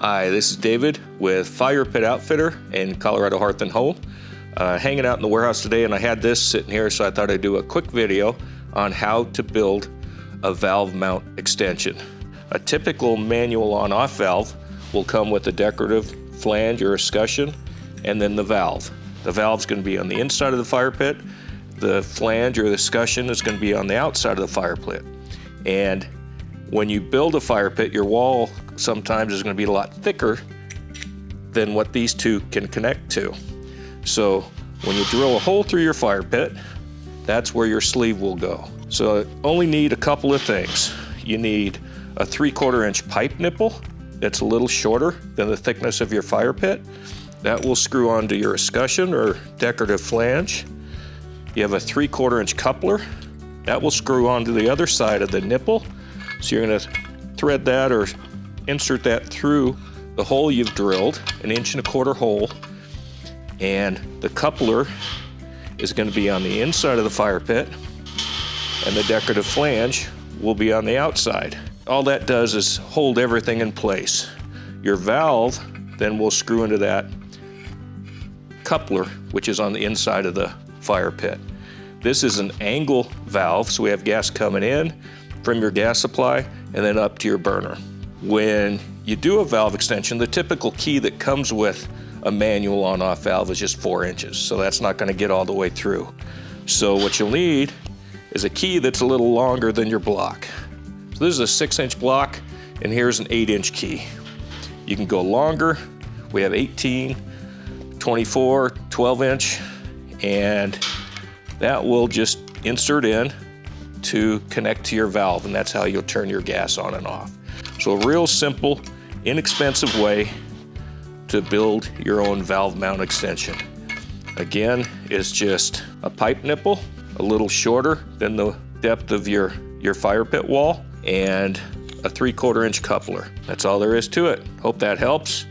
Hi, this is David with Fire Pit Outfitter in Colorado Hearth and Home. Hanging out in the warehouse today, and I had this sitting here, so I thought I'd do a quick video on how to build a valve mount extension. A typical manual on-off valve will come with a decorative flange or escutcheon, and then the valve. The valve's going to be on the inside of the fire pit. The flange or the escutcheon is going to be on the outside of the fire pit. And when you build a fire pit, your wall sometimes is going to be a lot thicker than what these two can connect to. So when you drill a hole through your fire pit, that's where your sleeve will go. So you only need a couple of things. You need a 3/4 inch pipe nipple that's a little shorter than the thickness of your fire pit. That will screw onto your escutcheon or decorative flange. You have a 3/4 inch coupler. That will screw onto the other side of the nipple. So you're going to thread that or insert that through the hole you've drilled, 1.25 inch hole, and the coupler is going to be on the inside of the fire pit, and the decorative flange will be on the outside. All that does is hold everything in place. Your valve then will screw into that coupler, which is on the inside of the fire pit. This is an angle valve, so we have gas coming in from your gas supply and then up to your burner. When you do a valve extension, the typical key that comes with a manual on-off valve is just 4 inches, so that's not going to get all the way through. So what you'll need is a key that's a little longer than your block. So this is a 6-inch block, and here's an 8-inch key. You can go longer. We have 18, 24, 12-inch, and that will just insert in to connect to your valve, and that's how you'll turn your gas on and off. So a real simple, inexpensive way to build your own valve mount extension. Again, it's just a pipe nipple, a little shorter than the depth of your fire pit wall, and a 3/4 inch coupler. That's all there is to it. Hope that helps.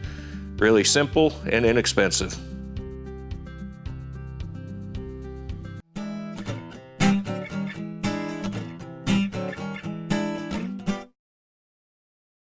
Really simple and inexpensive.